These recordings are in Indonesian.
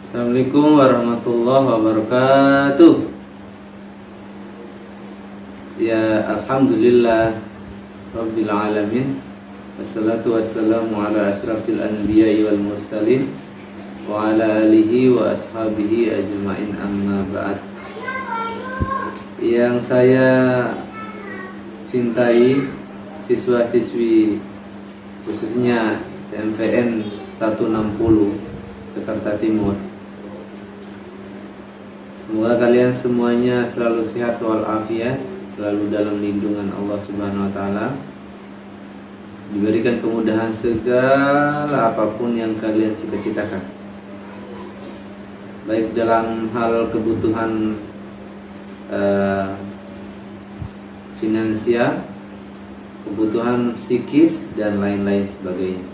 Assalamualaikum warahmatullahi wabarakatuh. Ya, alhamdulillah rabbil alamin. Wassalatu wassalamu ala asrafil anbiya'i wal mursalin wa ala alihi wa ashabihi ajma'in, amma ba'd. Yang saya cintai, siswa-siswi khususnya SMPN 160 Jakarta Timur, semoga kalian semuanya selalu sehat walafiat, selalu dalam lindungan Allah Subhanahu wa taala, diberikan kemudahan segala apapun yang kalian cita-citakan, baik dalam hal kebutuhan finansial, kebutuhan psikis, dan lain-lain sebagainya.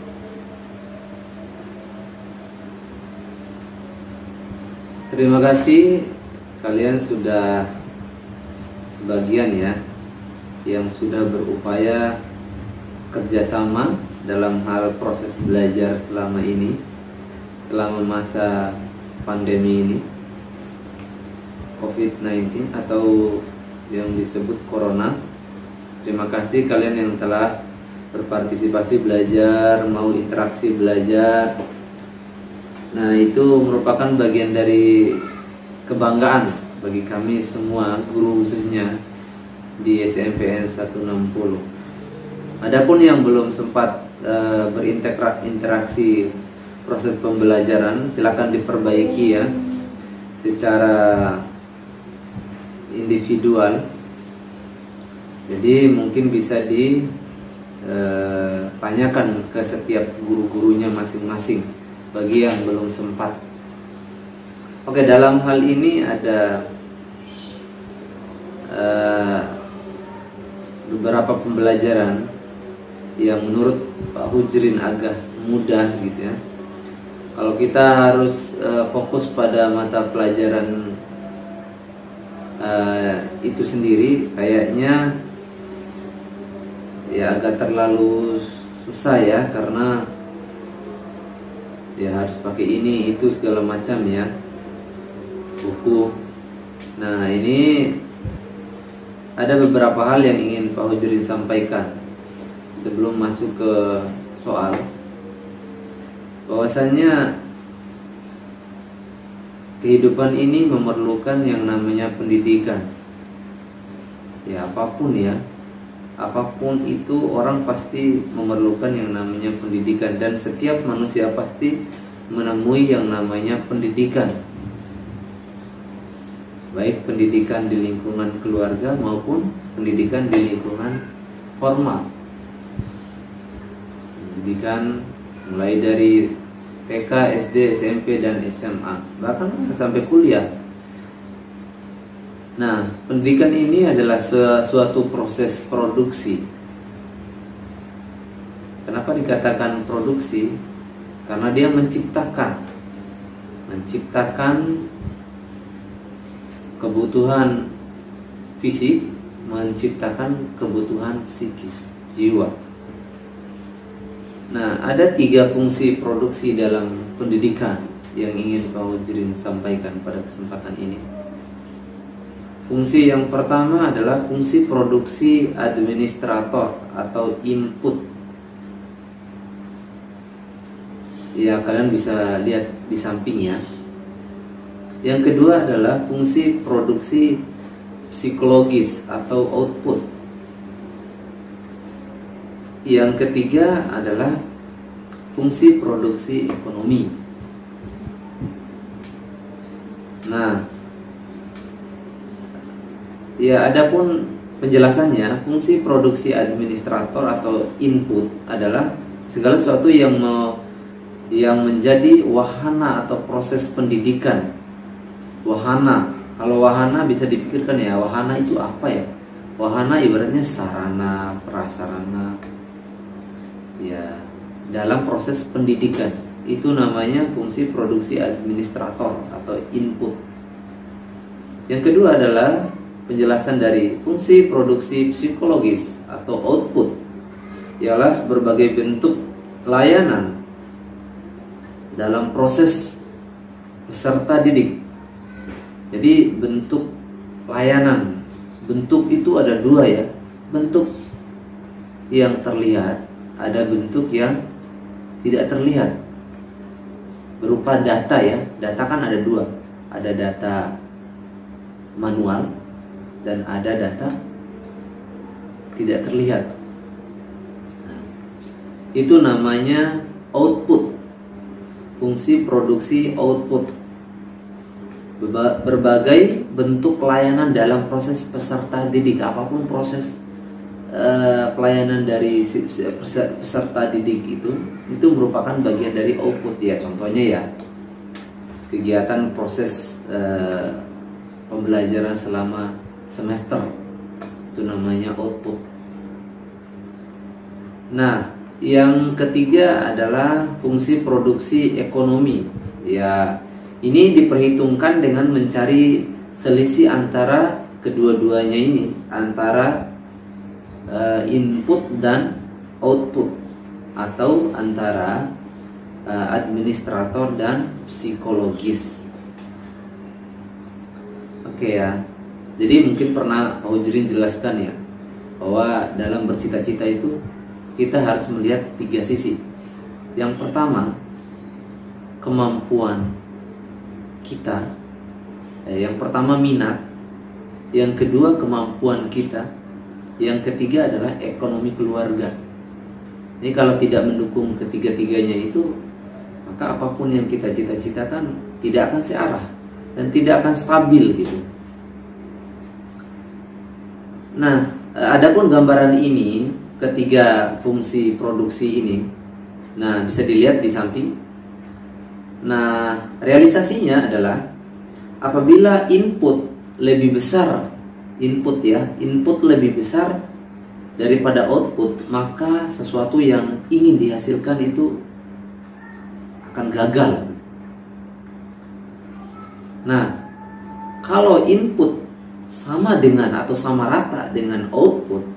Terima kasih kalian sudah sebagian ya yang sudah berupaya kerjasama dalam hal proses belajar selama ini, selama masa pandemi ini COVID-19 atau yang disebut Corona. Terima kasih kalian yang telah berpartisipasi belajar, mau interaksi belajar. Nah, itu merupakan bagian dari kebanggaan bagi kami semua, guru khususnya di SMPN 160. Adapun yang belum sempat berinteraksi proses pembelajaran, silakan diperbaiki ya secara individual. Jadi mungkin bisa ditanyakan ke setiap guru-gurunya masing-masing bagi yang belum sempat. Oke, dalam hal ini ada beberapa pembelajaran yang menurut Pak Hujrin agak mudah gitu ya. Kalau kita harus fokus pada mata pelajaran itu sendiri, kayaknya ya agak terlalu susah ya, karena ya harus pakai ini itu segala macam ya, buku. Nah, ini ada beberapa hal yang ingin Pak Hujrin sampaikan sebelum masuk ke soal, bahwasannya kehidupan ini memerlukan yang namanya pendidikan. Ya, apapun ya, apapun itu orang pasti memerlukan yang namanya pendidikan, dan setiap manusia pasti menemui yang namanya pendidikan, baik pendidikan di lingkungan keluarga maupun pendidikan di lingkungan formal. Pendidikan mulai dari TK, SD, SMP, dan SMA, bahkan sampai kuliah. Nah, pendidikan ini adalah suatu proses produksi. Kenapa dikatakan produksi? Karena dia menciptakan kebutuhan fisik, menciptakan kebutuhan psikis, jiwa. Nah, ada 3 fungsi produksi dalam pendidikan yang ingin Pak Hujrin sampaikan pada kesempatan ini. Fungsi yang pertama adalah fungsi produksi administrator atau input. Ya, kalian bisa lihat di samping ya. Yang kedua adalah fungsi produksi psikologis atau output. Yang ketiga adalah fungsi produksi ekonomi. Nah, ya, adapun penjelasannya, fungsi produksi administrator atau input adalah segala sesuatu yang menjadi wahana atau proses pendidikan. Wahana, kalau wahana bisa dipikirkan ya, wahana itu apa ya? Wahana ibaratnya sarana, prasarana ya dalam proses pendidikan. Itu namanya fungsi produksi administrator atau input. Yang kedua adalah penjelasan dari fungsi produksi psikologis atau output, ialah berbagai bentuk layanan dalam proses peserta didik. Jadi bentuk layanan, bentuk itu ada dua ya, bentuk yang terlihat, ada bentuk yang tidak terlihat berupa data ya. Data kan ada dua, ada data manual dan ada data tidak terlihat. Itu namanya output, fungsi produksi output. Berbagai bentuk layanan dalam proses peserta didik, apapun proses pelayanan dari peserta didik itu merupakan bagian dari output ya. Contohnya ya, kegiatan proses pembelajaran selama semester, itu namanya output. Nah, yang ketiga adalah fungsi produksi ekonomi ya. Ini diperhitungkan dengan mencari selisih antara kedua-duanya ini, antara input dan output, atau antara administrator dan psikologis. Oke ya. Jadi mungkin pernah Pak Hujrin jelaskan ya, bahwa dalam bercita-cita itu kita harus melihat 3 sisi. Yang pertama, kemampuan kita, yang pertama minat, yang kedua kemampuan kita, yang ketiga adalah ekonomi keluarga. Ini kalau tidak mendukung ketiga-tiganya itu, maka apapun yang kita cita-citakan tidak akan searah dan tidak akan stabil gitu. Nah, adapun gambaran ini, ketiga fungsi produksi ini, nah bisa dilihat di samping. Nah, realisasinya adalah apabila input lebih besar, input lebih besar daripada output, maka sesuatu yang ingin dihasilkan itu akan gagal. Nah, kalau input sama dengan atau sama rata dengan output,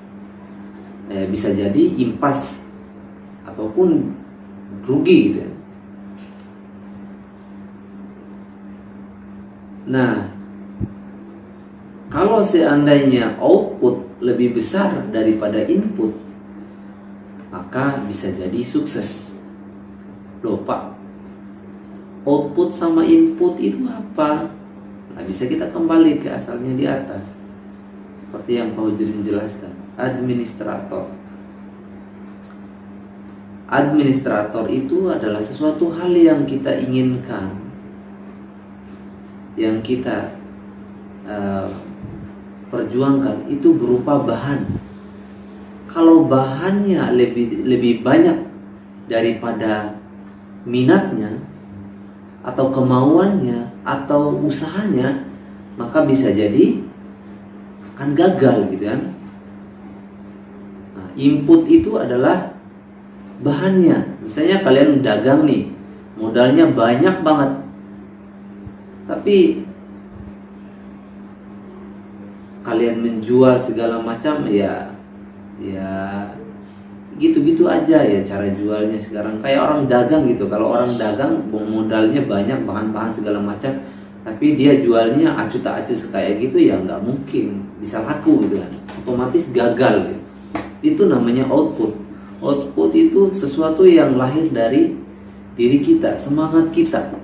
bisa jadi impas ataupun rugi gitu ya. Nah, kalau seandainya output lebih besar daripada input, maka bisa jadi sukses. Loh Pak, output sama input itu apa? Nah, bisa kita kembali ke asalnya di atas, seperti yang Pak Hujrin jelaskan. Administrator. Administrator itu adalah sesuatu hal yang kita inginkan, yang kita perjuangkan, itu berupa bahan. Kalau bahannya lebih banyak daripada minatnya atau kemauannya atau usahanya, maka bisa jadi akan gagal gitu kan. Nah, input itu adalah bahannya. Misalnya kalian dagang nih, modalnya banyak banget, tapi kalian menjual segala macam ya gitu-gitu aja ya cara jualnya sekarang. Kayak orang dagang gitu. Kalau orang dagang modalnya banyak, bahan-bahan segala macam, tapi dia jualnya acu tak acu kayak gitu, ya nggak mungkin bisa laku gitu kan. Otomatis gagal gitu. Itu namanya output. Output itu sesuatu yang lahir dari diri kita, semangat kita.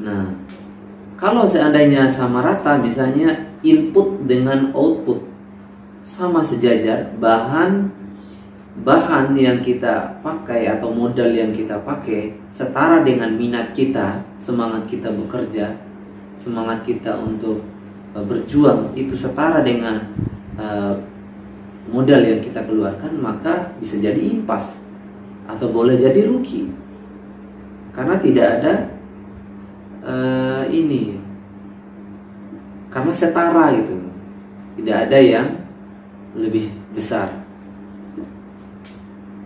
Nah, kalau seandainya sama rata, misalnya input dengan output sama sejajar, bahan yang kita pakai atau modal yang kita pakai setara dengan minat kita, semangat kita bekerja, semangat kita untuk berjuang, itu setara dengan modal yang kita keluarkan, maka bisa jadi impas atau boleh jadi rugi, karena tidak ada karena setara gitu, tidak ada yang lebih besar.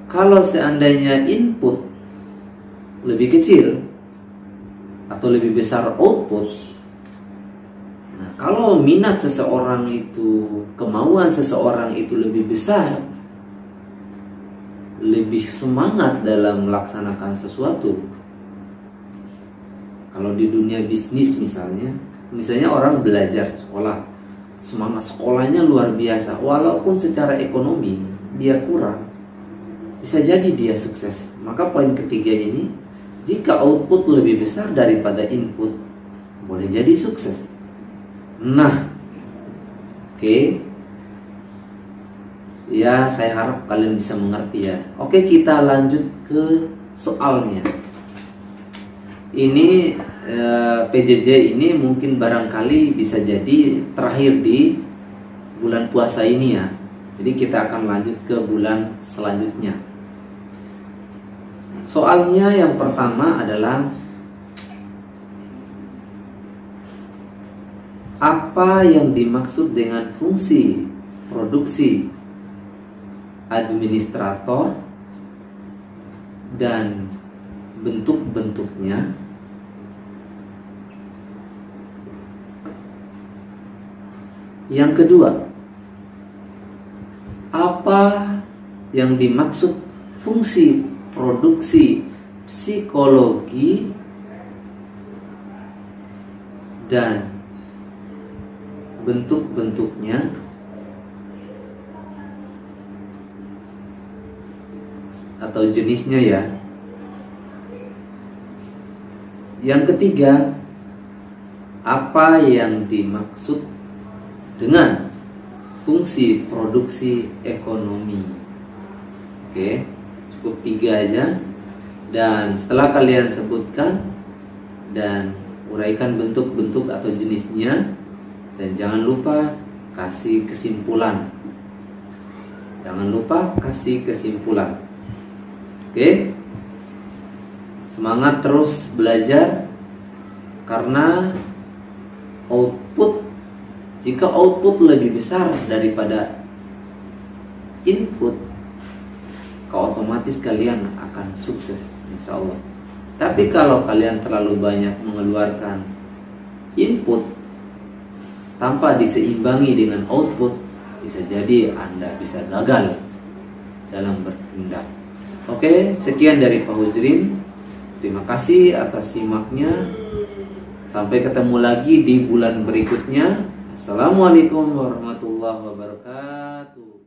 Kalau seandainya input lebih kecil atau lebih besar output, nah kalau minat seseorang itu, kemauan seseorang itu lebih besar, lebih semangat dalam melaksanakan sesuatu, Kalau di dunia bisnis misalnya orang belajar sekolah, semangat sekolahnya luar biasa, walaupun secara ekonomi dia kurang, bisa jadi dia sukses. Maka poin ketiga ini, jika output lebih besar daripada input, boleh jadi sukses. Nah, oke. Ya, saya harap kalian bisa mengerti ya. Oke, kita lanjut ke soalnya. Ini PJJ ini mungkin barangkali bisa jadi terakhir di bulan puasa ini ya. Jadi kita akan lanjut ke bulan selanjutnya. Soalnya yang pertama adalah, apa yang dimaksud dengan fungsi produksi administrator dan bentuk-bentuknya? Yang kedua, apa yang dimaksud fungsi produksi psikologi dan bentuk-bentuknya? Atau jenisnya ya. Yang ketiga, apa yang dimaksud dengan fungsi produksi ekonomi? Oke, cukup 3 aja. Dan setelah kalian sebutkan dan uraikan bentuk-bentuk atau jenisnya, dan jangan lupa kasih kesimpulan. Jangan lupa kasih kesimpulan. Oke, semangat terus belajar, karena jika output lebih besar daripada input, otomatis kalian akan sukses, insya Allah. Tapi kalau kalian terlalu banyak mengeluarkan input tanpa diseimbangi dengan output, bisa jadi Anda bisa gagal dalam bertindak. Oke, sekian dari Pak Hujrim. Terima kasih atas simaknya. Sampai ketemu lagi di bulan berikutnya. Assalamualaikum warahmatullahi wabarakatuh.